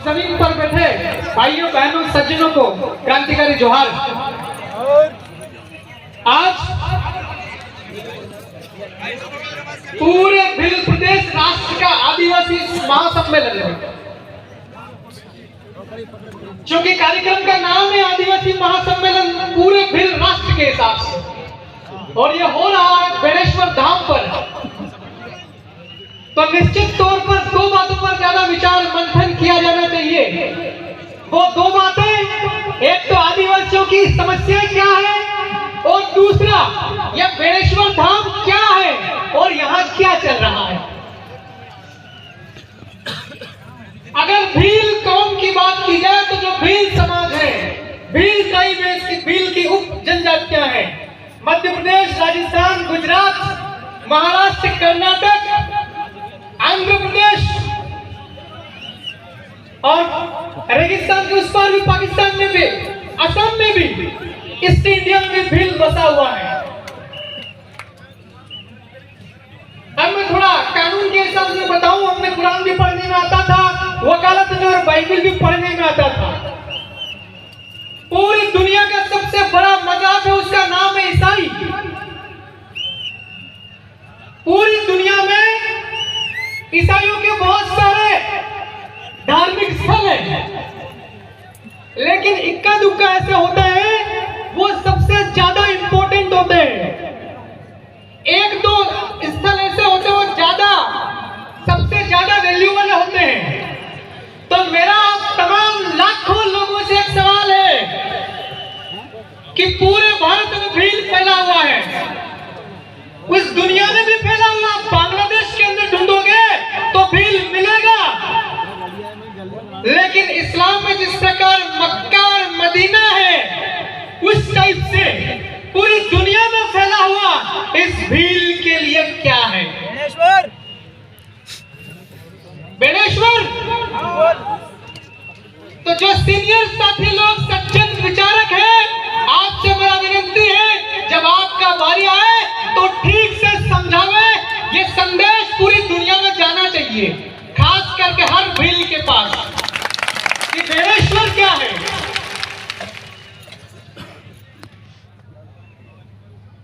जमीन पर बैठे भाइयों बहनों सज्जनों को क्रांतिकारी जोहार। आज पूरे भिल प्रदेश राष्ट्र का आदिवासी महासम्मेलन है। चूंकि कार्यक्रम का नाम है आदिवासी महासम्मेलन पूरे भिल राष्ट्र के हिसाब से, और ये हो रहा है बेणेश्वर धाम पर, तो निश्चित तौर पर दो बातों पर ज्यादा विचार मंथन किया जाना चाहिए। वो दो बातें, एक तो आदिवासियों की समस्याएं क्या है, और दूसरा यह बेणेश्वर धाम क्या है और यहाँ क्या चल रहा है। अगर भील कौम की बात की जाए तो जो भील समाज है, भील ट्राइब की, भील की उप जनजातियां हैं, मध्य प्रदेश, राजस्थान, गुजरात, महाराष्ट्र, कर्नाटक, आंध्र प्रदेश और रेगिस्तान के उस पार भी पाकिस्तान में भी, असम में भी, ईस्ट इंडिया में भील बसा हुआ है। अब मैं थोड़ा कानून के हिसाब से बताऊं, हमने कुरान भी पढ़ने में आता था, वकालत में और बाइबल भी पढ़ने में आता था। पूरी दुनिया का सबसे बड़ा मजहब है, उसका नाम है ईसाई। पूरी दुनिया में ईसाइयों के बहुत सारे धार्मिक स्थल हैं, लेकिन इक्का दुक्का ऐसे होता है वो सबसे ज्यादा इंपॉर्टेंट होते हैं। एक दो स्थल ऐसे होते हैं वो ज्यादा, सबसे ज्यादा वैल्यूएबल होते हैं। तो मेरा तमाम लाखों लोगों से एक सवाल है कि पूरे भारत में भील फैला हुआ है, उस दुनिया में भी फैला हुआ, बांग्लादेश के अंदर ढूंढोगे तो भील मिलेगा। लेकिन इस्लाम में जिस प्रकार मक्का और मदीना है, उस टाइप से पूरी दुनिया में फैला हुआ इस भील के लिए क्या है? बेणेश्वर। तो जो सीनियर साथी लोग सज्जन विचारक हैं, आपसे बड़ा विनती है, जब आपका बारी आए तो ठीक से समझावे। ये संदेश पूरी दुनिया में जाना चाहिए, खास करके हर भील के पास, कि बेणेश्वर क्या है।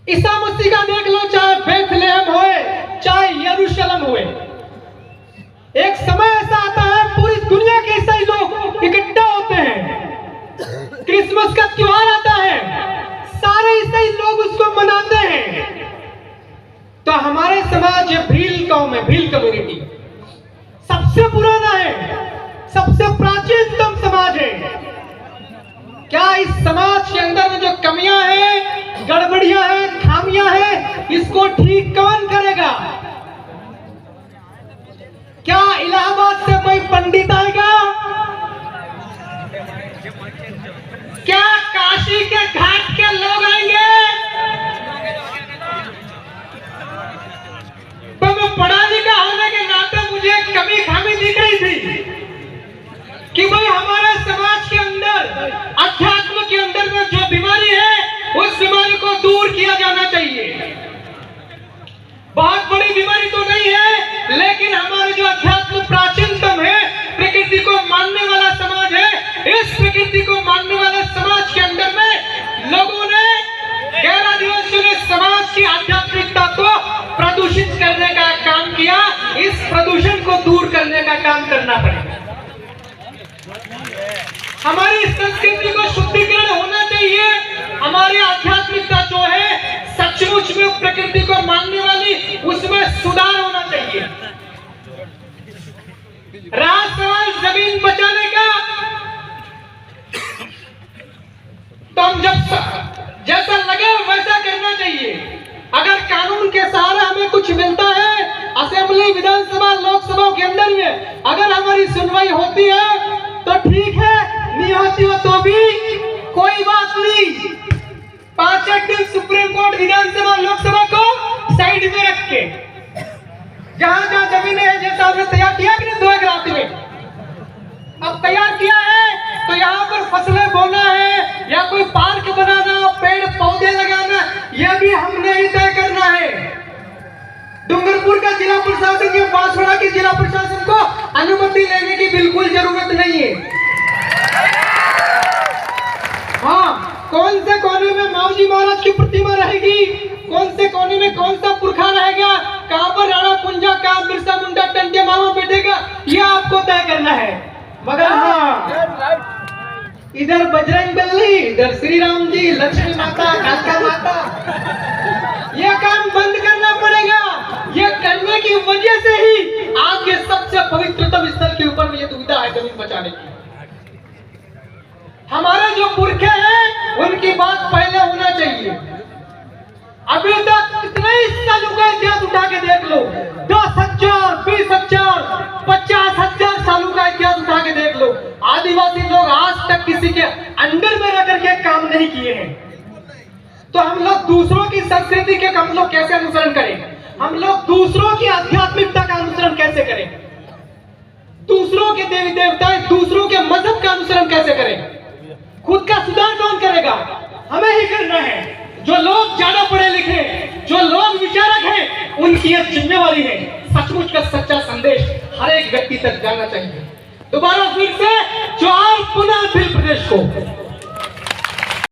ईसा मसीह का देख लो, चाहे बेथलेहम होए, चाहे यरूशलेम होए, एक समय ऐसा आता है पूरी दुनिया के ईसाई लोग इकट्ठा होते हैं। क्रिसमस का त्योहार आता है, सारे ईसाई लोग उसको मनाते हैं। तो हमारे समाज, ये भील कौम है, भील कम्युनिटी सबसे पुराना है, सबसे प्राचीनतम समाज है। क्या इस समाज के अंदर में जो कमियां हैं, गड़बड़ियां हैं, खामियां हैं, इसको ठीक कौन करेगा? क्या इलाहाबाद से कोई पंडित आएगा? क्या काशी के घाट के लोग आएंगे? तो मैं पढ़ा लिखा होने के नाते मुझे कमी खामी दिख रही थी कि भाई हमारे समाज के अंदर, अध्यात्म के अंदर में जो बीमारी है, उस बीमारी को दूर किया जाना चाहिए। बहुत बड़ी बीमारी तो नहीं है, लेकिन हमारे जो अध्यात्म प्राचीनतम है, प्रकृति को मानने वाला समाज है, इस प्रकृति को मानने वाले समाज के अंदर में लोगों ने, गैर आदिवासियों ने समाज की आध्यात्मिकता को प्रदूषित करने का काम किया। इस प्रदूषण को दूर करने का काम करना पड़ेगा। हमारी संस्कृति को शुद्धिकरण होना चाहिए। हमारी आध्यात्मिकता जो है सचमुच में प्रकृति को मानने वाली, उसमें सुधार होना चाहिए। रहा सवाल जमीन बचाने का, तो हम जैसा लगे वैसा करना चाहिए। अगर कानून के सहारा हमें कुछ मिलता है, असेंबली, विधानसभा, लोकसभा के अंदर में अगर हमारी सुनवाई होती है तो ठीक है, नहीं होती हो तो भी कोई बात नहीं। 5 दिन सुप्रीम कोर्ट, विधानसभा, लोकसभा को साइड में रख के, जहां जहां जमीनें हैं, जैसा हमने तैयार किया कि 2 एक रात में, अब तैयार किया है तो यहाँ पर फसलें बोना है या कोई पार्क बनाना, पेड़ पौधे लगाना, यह भी हमने ही तय करना है। डूंगरपुर का जिला प्रशासन या बांसवाड़ा के जिला प्रशासन को अनुमति लेने की बिल्कुल जरूरत नहीं है। हाँ, कौन से कोने में माऊजी महाराज की प्रतिमा रहेगी, कौन से कोने में कौन सा पुरखा रहेगा, कहां पर राणा कुंजा, कहां बिरसा मुंडा टंटे मामा बैठेगा, ये आपको तय करना है। मगर हाँ, इधर बजरंग बली, इधर श्री राम जी, लक्ष्मी माता, कालिका माता, ये काम बंद करना पड़ेगा। ये करने की वजह से ही आज ये सबसे पवित्रतम स्थल के ऊपर में ये दुविधा है जमीन बचाने की। हमारे जो पुरखे हैं उनकी बात पहले होना चाहिए। अभी तक कितने सालों का इतिहास उठा के देख लो, 10,000, 20,000, 50,000 सालों का इतिहास उठा के देख लो। आदिवासी लोग आज तक किसी के अंडर में रह करके काम नहीं किए हैं। तो हम लोग दूसरों की संस्कृति के हम लोग कैसे अनुसरण करें? हम लोग दूसरों की आध्यात्मिकता का अनुसरण कैसे करें? दूसरों के देवी देवता, दूसरों के मजहब का अनुसरण कैसे करें? खुद का सुधार कौन करेगा? हमें ही करना है। जो लोग ज्यादा पढ़े लिखे, जो लोग विचारक हैं, उनकी यह जिम्मेवारी है। सचमुच का सच्चा संदेश हर एक व्यक्ति तक जाना चाहिए। दोबारा फिर से ज्वार पुनः फिर प्रदेश को।